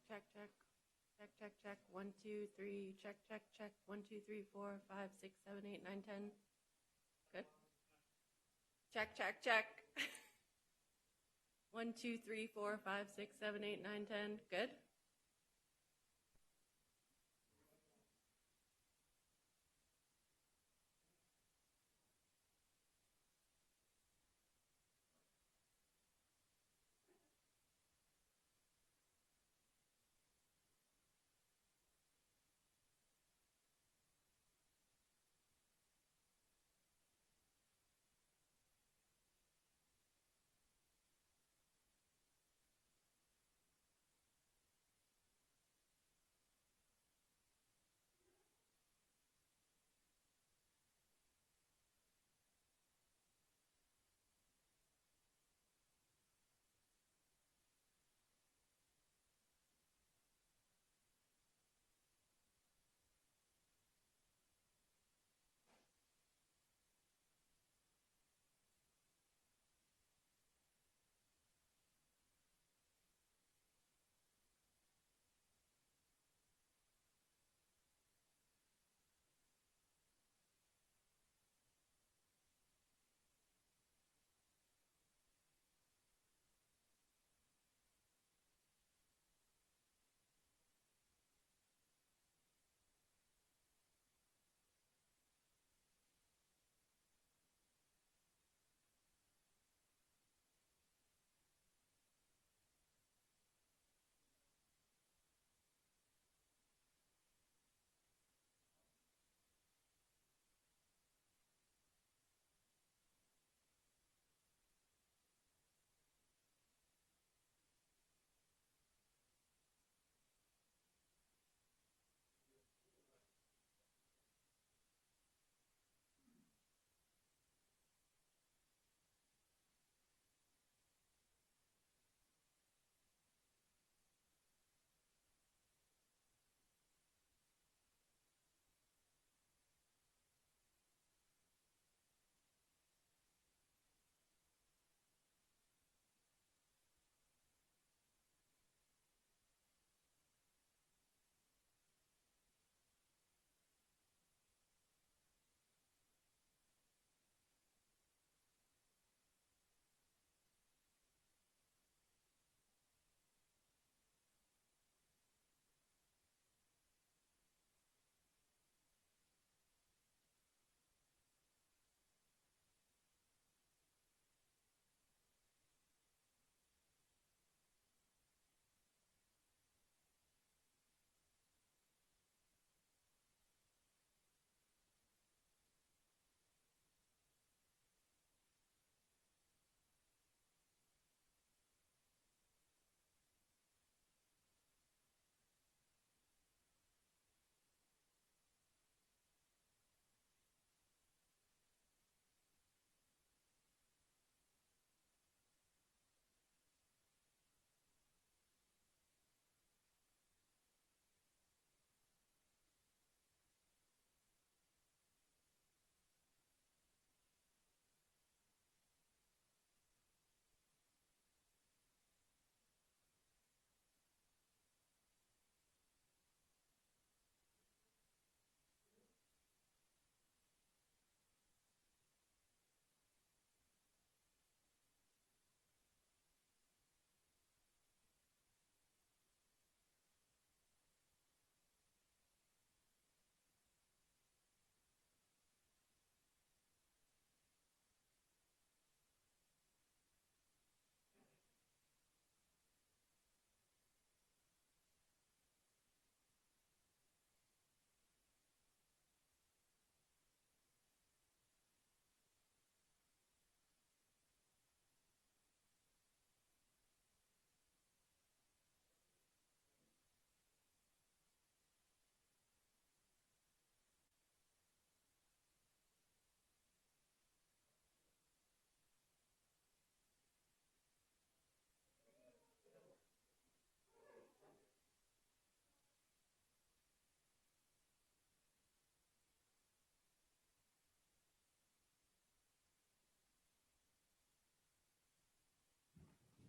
Check, check, check. Check, check, check. 1, 2, 3. Check, check, check. 1, 2, 3, 4, 5, 6, 7, 8, 9, 10. Good. Check, check, check. 1, 2, 3, 4, 5, 6, 7, 8, 9, 10. Good.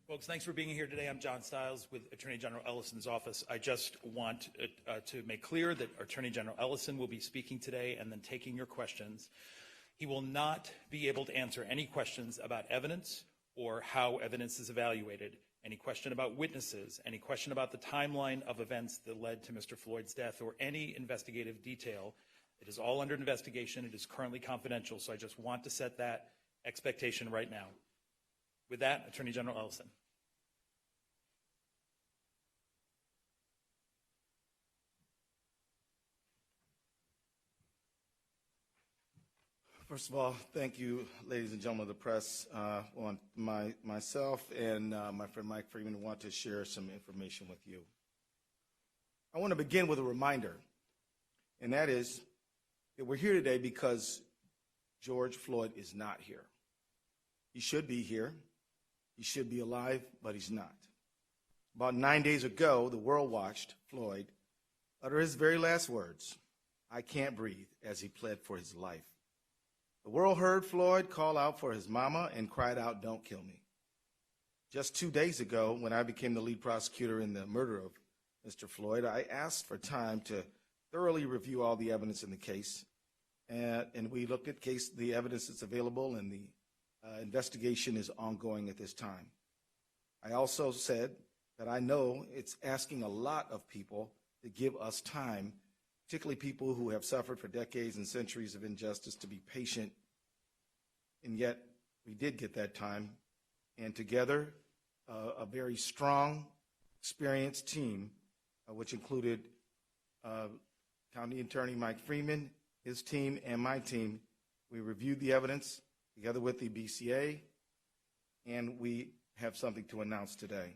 Folks, thanks for being here today. I'm John Stiles with Attorney General Ellison's office. I just want to make clear that Attorney General Ellison will be speaking today and then taking your questions. He will not be able to answer any questions about evidence or how evidence is evaluated, any question about witnesses, any question about the timeline of events that led to Mr. Floyd's death, or any investigative detail. It is all under investigation. It is currently confidential, so I just want to set that expectation right now. With that, Attorney General Ellison. First of all, thank you, ladies and gentlemen of the press. Myself and my friend Mike Freeman want to share some information with you. I want to begin with a reminder, and that is that we're here today because George Floyd is not here. He should be here. He should be alive, but he's not. About 9 days ago, the world watched Floyd utter his very last words, "I can't breathe," as he pled for his life. The world heard Floyd call out for his mama and cried out, "Don't kill me." Just 2 days ago, when I became the lead prosecutor in the murder of Mr. Floyd, I asked for time to thoroughly review all the evidence in the case, and we looked at the evidence that's available, and the investigation is ongoing at this time. I also said that I know it's asking a lot of people to give us time, particularly people who have suffered for decades and centuries of injustice, to be patient. And yet, we did get that time. And together, a very strong, experienced team, which included County Attorney Mike Freeman, his team, and my team, we reviewed the evidence together with the BCA, and we have something to announce today.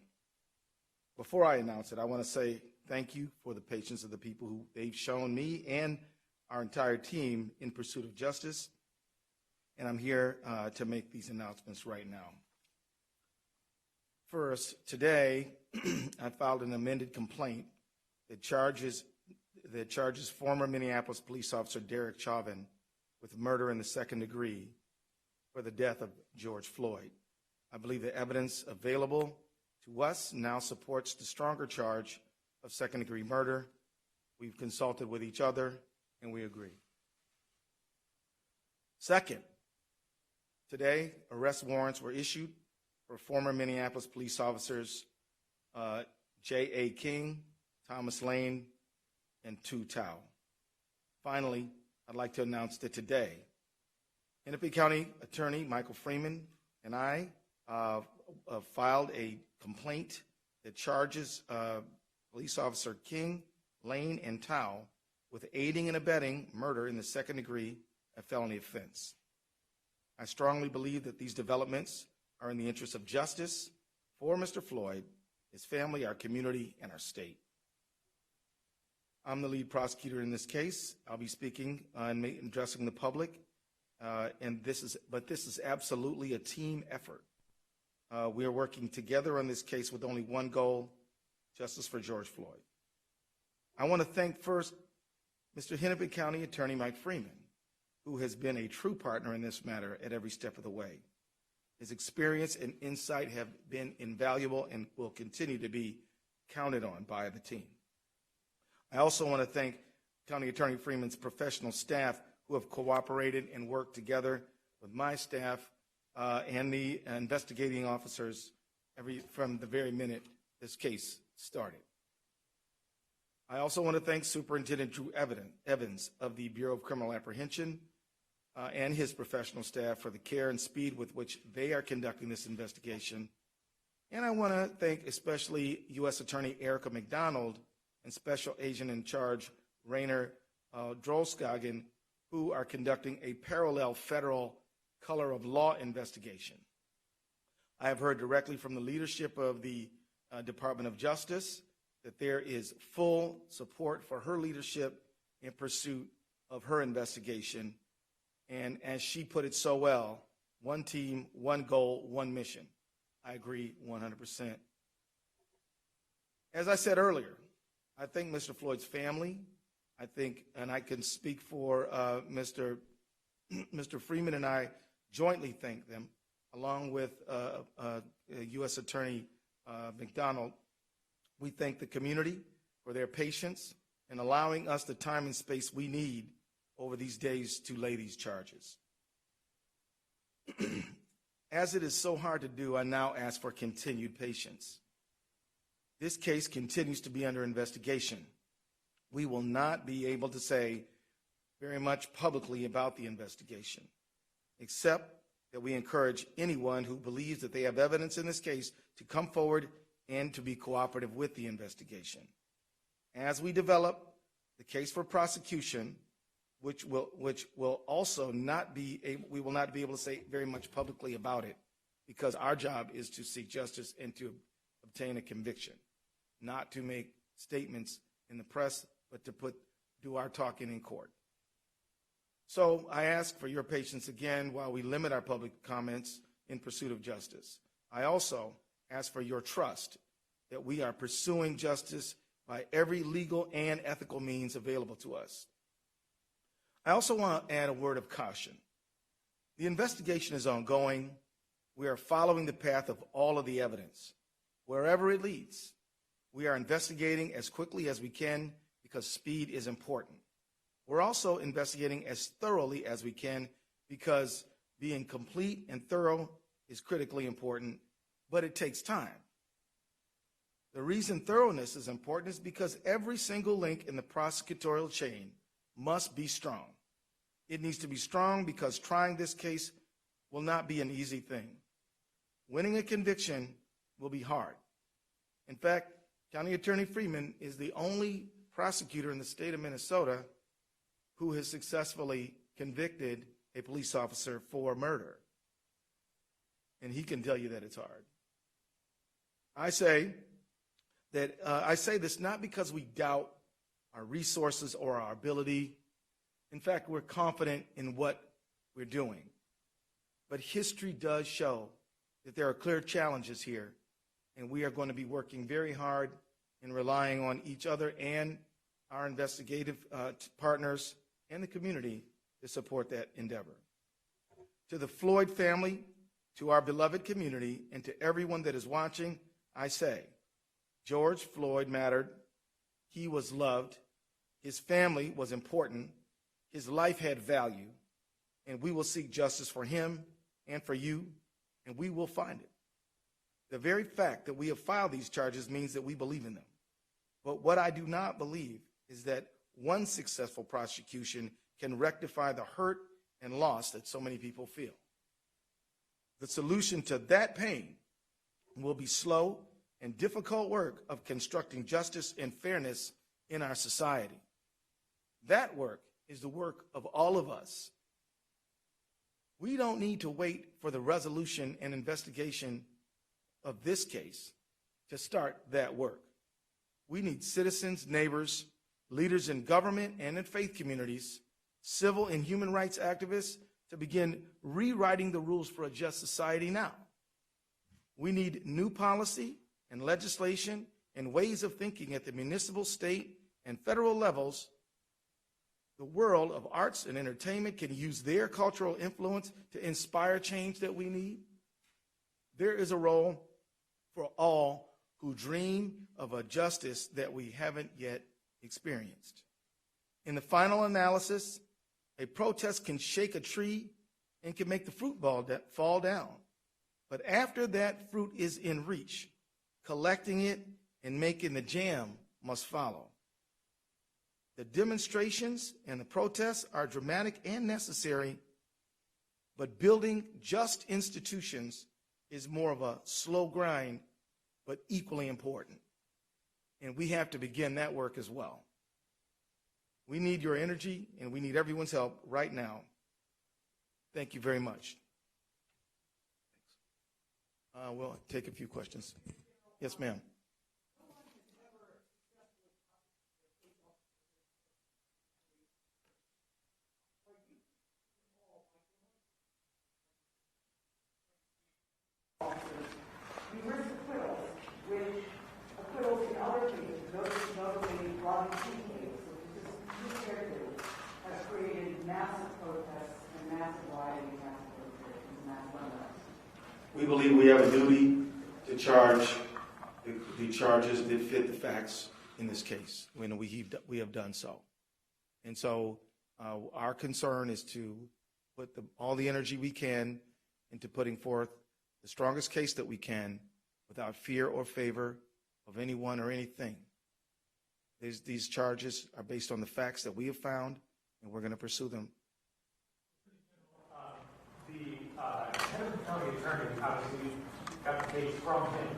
Before I announce it, I want to say thank you for the patience of the people who they've shown me and our entire team in pursuit of justice, and I'm here to make these announcements right now. First, today, I filed an amended complaint that charges former Minneapolis police officer Derek Chauvin with murder in the second degree for the death of George Floyd. I believe the evidence available to us now supports the stronger charge of second-degree murder. We've consulted with each other, and we agree. Second, today, arrest warrants were issued for former Minneapolis police officers J.A. King, Thomas Lane, and Tu Tao. Finally, I'd like to announce that today, Hennepin County Attorney Michael Freeman and I filed a complaint that charges police officer King, Lane, and Tao with aiding and abetting murder in the second degree, a felony offense. I strongly believe that these developments are in the interest of justice for Mr. Floyd, his family, our community, and our state. I'm the lead prosecutor in this case. I'll be speaking and addressing the public. But this is absolutely a team effort. We are working together on this case with only one goal: justice for George Floyd. I want to thank first Mr. Hennepin County Attorney Mike Freeman, who has been a true partner in this matter at every step of the way. His experience and insight have been invaluable and will continue to be counted on by the team. I also want to thank County Attorney Freeman's professional staff who have cooperated and worked together with my staff and the investigating officers from the very minute this case started. I also want to thank Superintendent Drew Evans of the Bureau of Criminal Apprehension and his professional staff for the care and speed with which they are conducting this investigation. And I want to thank especially U.S. Attorney Erica McDonald and Special Agent in Charge Rainer Drolskagen, who are conducting a parallel federal color of law investigation. I have heard directly from the leadership of the Department of Justice that there is full support for her leadership in pursuit of her investigation. And as she put it so well, one team, one goal, one mission. I agree 100%. As I said earlier, I thank Mr. Floyd's family. I think, and I can speak for Mr. Freeman and I jointly thank them along with U.S. Attorney McDonald, we thank the community for their patience in allowing us the time and space we need over these days to lay these charges. As it is so hard to do, I now ask for continued patience. This case continues to be under investigation. We will not be able to say very much publicly about the investigation, except that we encourage anyone who believes that they have evidence in this case to come forward and to be cooperative with the investigation. As we develop the case for prosecution, which will also not be able, we will not be able to say very much publicly about it, because our job is to seek justice and to obtain a conviction, not to make statements in the press, but to do our talking in court. So I ask for your patience again while we limit our public comments in pursuit of justice. I also ask for your trust that we are pursuing justice by every legal and ethical means available to us. I also want to add a word of caution. The investigation is ongoing. We are following the path of all of the evidence. Wherever it leads, we are investigating as quickly as we can because speed is important. We're also investigating as thoroughly as we can because being complete and thorough is critically important, but it takes time. The reason thoroughness is important is because every single link in the prosecutorial chain must be strong. It needs to be strong because trying this case will not be an easy thing. Winning a conviction will be hard. In fact, County Attorney Freeman is the only prosecutor in the state of Minnesota who has successfully convicted a police officer for murder. And he can tell you that it's hard. I say this not because we doubt our resources or our ability. In fact, we're confident in what we're doing. But history does show that there are clear challenges here, and we are going to be working very hard and relying on each other and our investigative partners and the community to support that endeavor. To the Floyd family, to our beloved community, and to everyone that is watching, I say, George Floyd mattered. He was loved. His family was important. His life had value. And we will seek justice for him and for you, and we will find it. The very fact that we have filed these charges means that we believe in them. But what I do not believe is that one successful prosecution can rectify the hurt and loss that so many people feel. The solution to that pain will be slow and difficult work of constructing justice and fairness in our society. That work is the work of all of us. We don't need to wait for the resolution and investigation of this case to start that work. We need citizens, neighbors, leaders in government and in faith communities, civil and human rights activists to begin rewriting the rules for a just society now. We need new policy and legislation and ways of thinking at the municipal, state, and federal levels. The world of arts and entertainment can use their cultural influence to inspire change that we need. There is a role for all who dream of a justice that we haven't yet experienced. In the final analysis, a protest can shake a tree and can make the fruit fall down. But after that fruit is in reach, collecting it and making the jam must follow. The demonstrations and the protests are dramatic and necessary, but building just institutions is more of a slow grind, but equally important. And we have to begin that work as well. We need your energy, and we need everyone's help right now. Thank you very much. We'll take a few questions. Yes, ma'am. Numerous acquittals, which acquittals in other cases, notably Rodney King case, which is just carefully, has created massive protests and massive rioting, massive demonstrations, massive unrest. We believe we have a duty to charge the charges that fit the facts in this case, when we have done so. And so our concern is to put all the energy we can into putting forth the strongest case that we can without fear or favor of anyone or anything. These charges are based on the facts that we have found, and we're going to pursue them. The Ellison County attorney, obviously, got the case from him.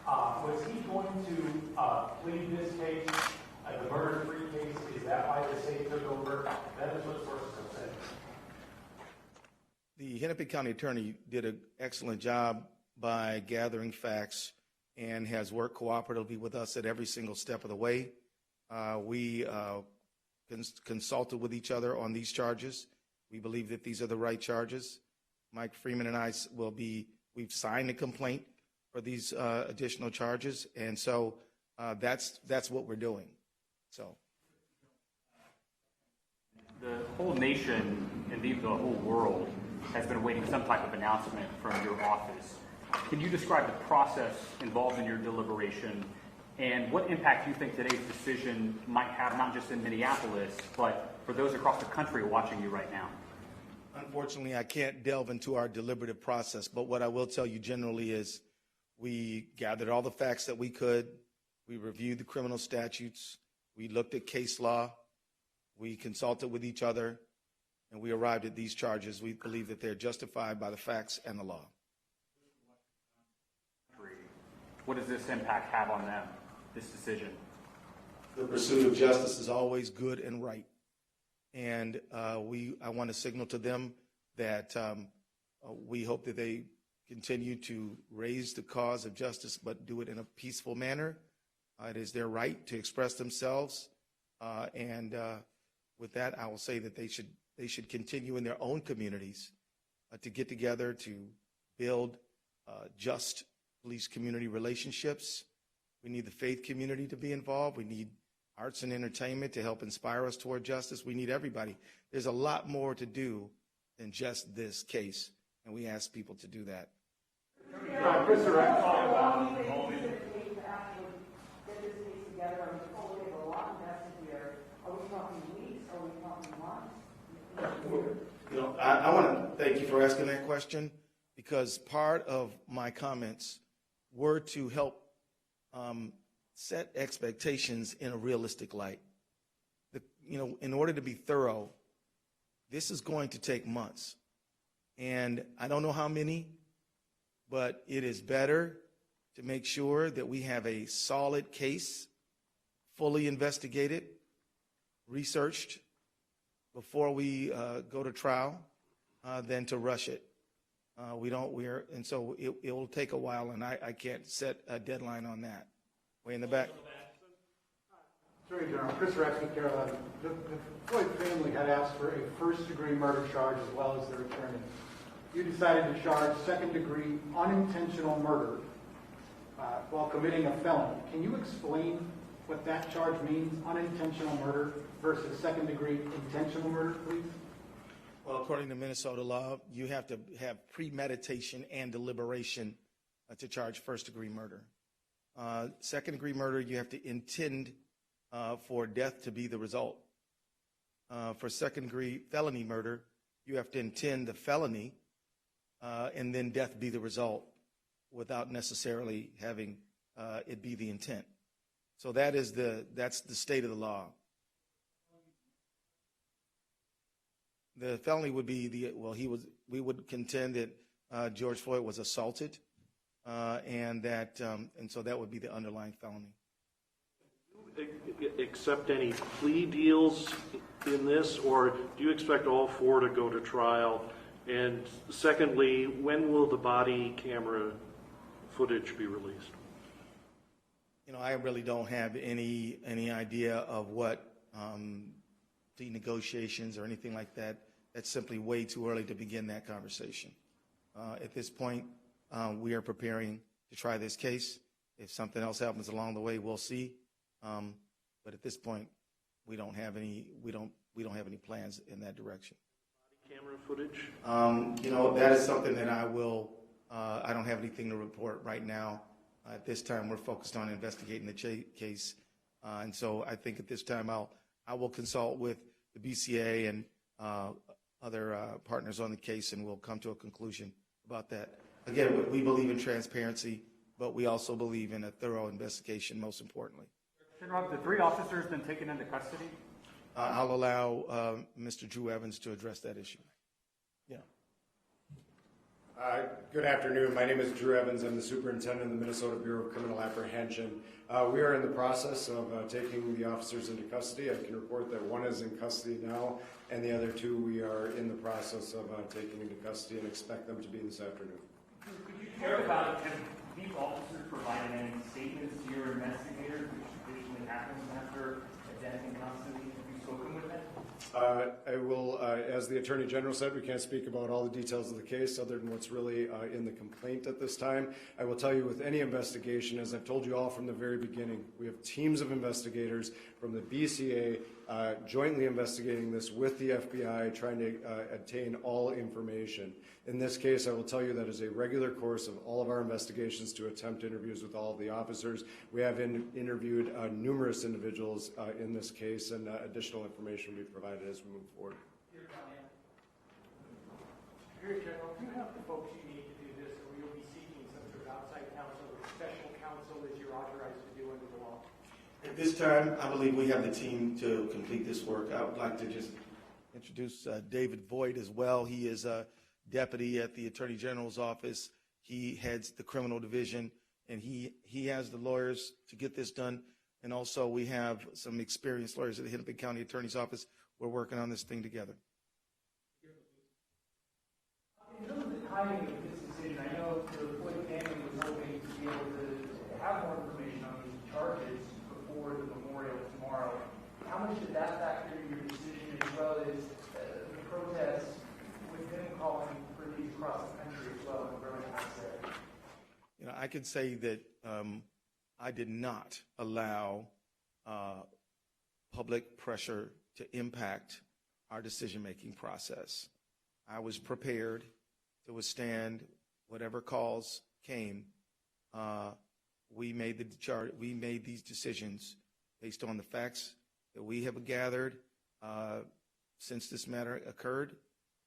Was he going to plead this case as a murder-free case? Is that why the state took over? That is what sources have said. The Hennepin County attorney did an excellent job by gathering facts and has worked cooperatively with us at every single step of the way. We consulted with each other on these charges. We believe that these are the right charges. Mike Freeman and I we've signed a complaint for these additional charges, and so that's what we're doing. So the whole nation, indeed the whole world, has been awaiting some type of announcement from your office. Can you describe the process involved in your deliberation and what impact you think today's decision might have, not just in Minneapolis, but for those across the country watching you right now? unfortunately, I can't delve into our deliberative process, but what I will tell you generally is we gathered all the facts that we could. We reviewed the criminal statutes. We looked at case law. We consulted with each other, and we arrived at these charges. We believe that they're justified by the facts and the law. What does this impact have on them, this decision? The pursuit of justice is always good and right. And I want to signal to them that we hope that they continue to raise the cause of justice, but do it in a peaceful manner. It is their right to express themselves. And with that, I will say that they should continue in their own communities to get together to build just police community relationships. We need the faith community to be involved. We need arts and entertainment to help inspire us toward justice. We need everybody. There's a lot more to do than just this case, and we ask people to do that. Chris, I want to thank you for asking that question, because part of my comments were to help set expectations in a realistic light. In order to be thorough, this is going to take months. And I don't know how many, but it is better to make sure that we have a solid case, fully investigated, researched before we go to trial, than to rush it. And so it will take a while, and I can't set a deadline on that. Way in the back. Attorney General, Chris Rex with Carolina. The Floyd family had asked for a first-degree murder charge as well as their attorney. You decided to charge second-degree unintentional murder while committing a felony. Can you explain what that charge means, unintentional murder versus second-degree intentional murder, please? Well, according to Minnesota law, you have to have premeditation and deliberation to charge first-degree murder. Second-degree murder, you have to intend for death to be the result. For second-degree felony murder, you have to intend the felony and then death be the result without necessarily having it be the intent. So that's the state of the law. The felony would be we would contend that George Floyd was assaulted, and so that would be the underlying felony. Do you accept any plea deals in this, or do you expect all four to go to trial? And secondly, when will the body camera footage be released? I really don't have any idea of what plea negotiations or anything like that. That's simply way too early to begin that conversation. At this point, we are preparing to try this case. If something else happens along the way, we'll see. But at this point, we don't have any plans in that direction. Body camera footage? That is something that I will I don't have anything to report right now. At this time, we're focused on investigating the case. And so I think at this time, I will consult with the BCA and other partners on the case, and we'll come to a conclusion about that. Again, we believe in transparency, but we also believe in a thorough investigation, most importantly. General, have the 3 officers been taken into custody? I'll allow Mr. Drew Evans to address that issue. Yeah. Good afternoon. My name is Drew Evans. I'm the superintendent of the Minnesota Bureau of Criminal Apprehension. We are in the process of taking the officers into custody. I can report that 1 is in custody now, and the other 2 we are in the process of taking into custody and expect them to be this afternoon. Could you share about, have these officers provided any statements to your investigators, which traditionally happens after a death in custody? Have you spoken with them? I will, as the Attorney General said, we can't speak about all the details of the case other than what's really in the complaint at this time. I will tell you with any investigation, as I've told you all from the very beginning, we have teams of investigators from the BCA jointly investigating this with the FBI, trying to obtain all information. In this case, I will tell you that is a regular course of all of our investigations to attempt interviews with all of the officers. We have interviewed numerous individuals in this case, and additional information will be provided as we move forward. Derek General, do you have the folks you need to do this, or you'll be seeking some sort of outside counsel or special counsel as you're authorized to do under the law? At this time, I believe we have the team to complete this work. I would like to just introduce David Voigt as well. He is a deputy at the Attorney General's office. He heads the criminal division, and he has the lawyers to get this done. And also we have some experienced lawyers at the Hennepin County Attorney's Office. We're working on this thing together. In terms of the timing of this decision, I know the Floyd family was hoping to be able to have more information on these charges before the memorial tomorrow. How much did that factor in your decision, as well as the protests with them calling for these across the country as well and growing there? You know, I could say that I did not allow public pressure to impact our decision-making process. I was prepared to withstand whatever calls came. We made these decisions based on the facts that we have gathered since this matter occurred,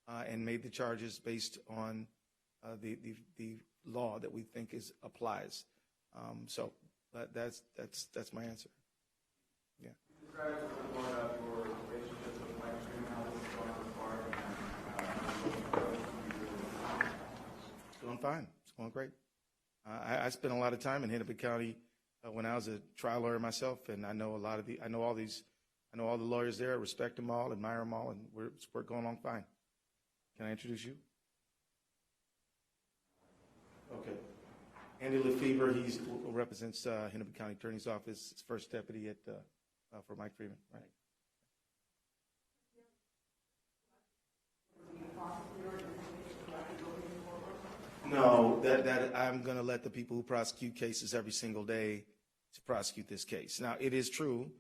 and made the charges based on the law that we think applies. So that's my answer. Yeah. It's going fine. It's going great. I spent a lot of time in Hennepin County when I was a trial lawyer myself, and I know all the lawyers there. I respect them all, admire them all, and we're going along fine. Can I introduce you? Okay. Andy Lefebvre, he represents Hennepin County Attorney's Office, his first deputy for Mike Freeman. Right. No, that I'm going to let the people who prosecute cases every single day to prosecute this case. Now, it is true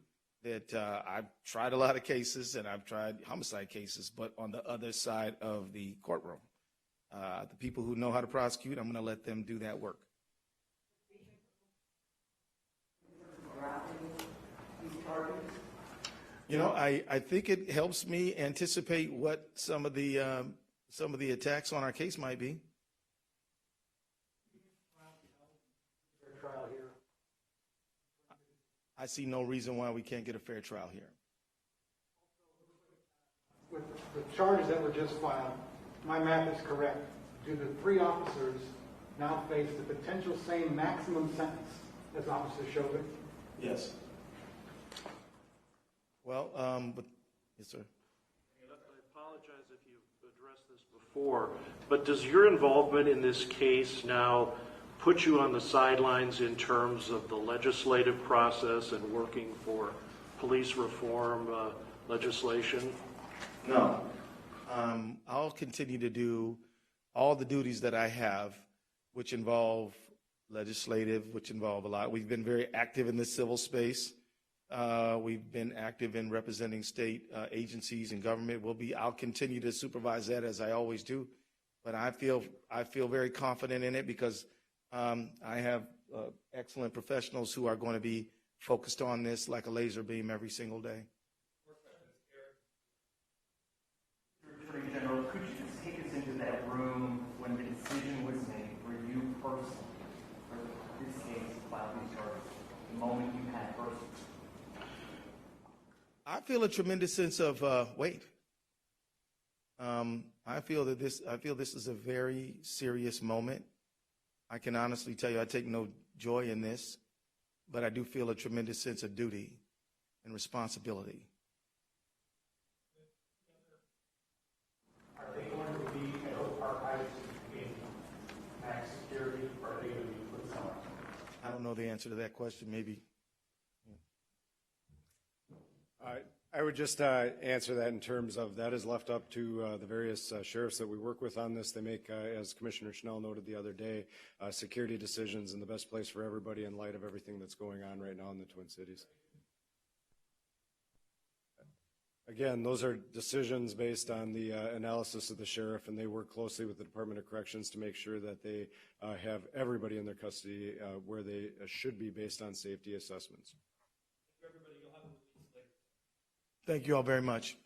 that I've tried a lot of cases, and I've tried homicide cases, but on the other side of the courtroom. The people who know how to prosecute, I'm going to let them do that work. You know, I think it helps me anticipate what some of the attacks on our case might be. I see no reason why we can't get a fair trial here. With the charges that were just filed, my math is correct. Do the 3 officers now face the potential same maximum sentence as Officer Chauvin? Yes. Well, yes, sir. I apologize if you've addressed this before, but does your involvement in this case now put you on the sidelines in terms of the legislative process and working for police reform legislation? No. I'll continue to do all the duties that I have, which involve legislative, which involve a lot. We've been very active in the civil space. We've been active in representing state agencies and government. I'll continue to supervise that as I always do. But I feel very confident in it because I have excellent professionals who are going to be focused on this like a laser beam every single day. Attorney General, could you just take us into that room when the decision was made for you personally, for this case, file these charges, the moment you had personally? I feel a tremendous sense of weight. I feel this is a very serious moment. I can honestly tell you I take no joy in this, but I do feel a tremendous sense of duty and responsibility. Are they going to be at archives in max security, or are they going to be put somewhere? I don't know the answer to that question. Maybe. I would just answer that in terms of that is left up to the various sheriffs that we work with on this. They make, as Commissioner Schnell noted the other day, security decisions in the best place for everybody in light of everything that's going on right now in the Twin Cities. Again, those are decisions based on the analysis of the sheriff, and they work closely with the Department of Corrections to make sure that they have everybody in their custody where they should be based on safety assessments. Thank you all very much.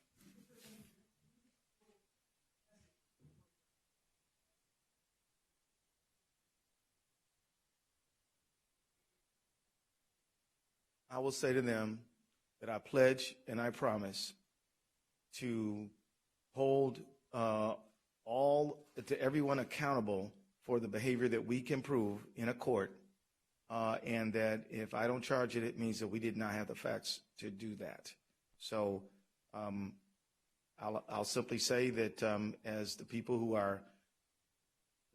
I will say to them that I pledge and I promise to hold everyone accountable for the behavior that we can prove in a court, and that if I don't charge it, it means that we did not have the facts to do that. So I'll simply say that as the people who are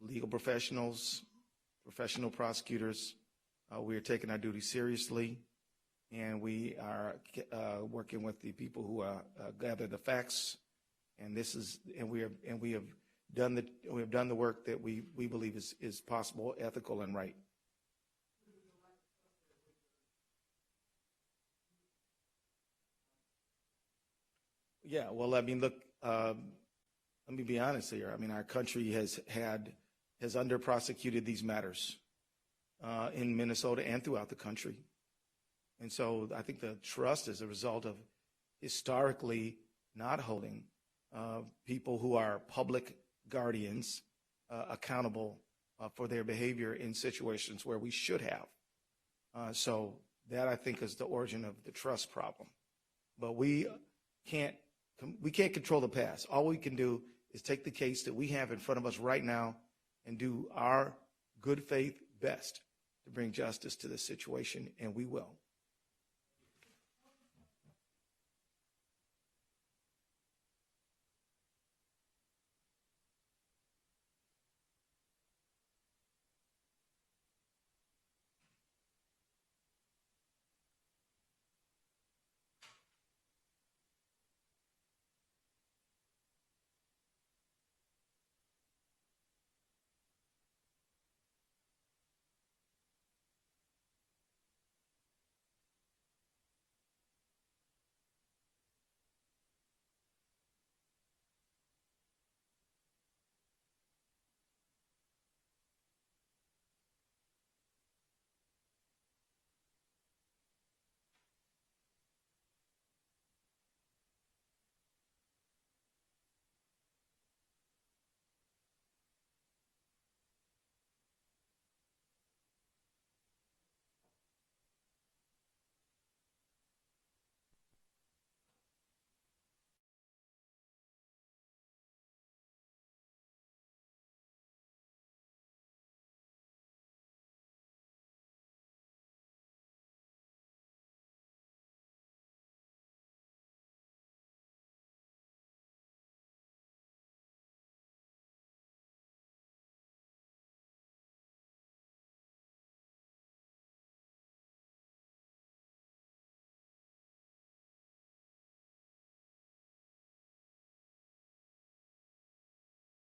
legal professionals, professional prosecutors, we are taking our duty seriously, and we are working with the people who gather the facts, and we have done the work that we believe is possible, ethical, and right. Yeah, well, I mean, look, let me be honest here. I mean, our country has under-prosecuted these matters in Minnesota and throughout the country. And so I think the trust is a result of historically not holding people who are public guardians accountable for their behavior in situations where we should have. So that, I think, is the origin of the trust problem. But we can't control the past. All we can do is take the case that we have in front of us right now and do our good faith best to bring justice to the situation, and we will.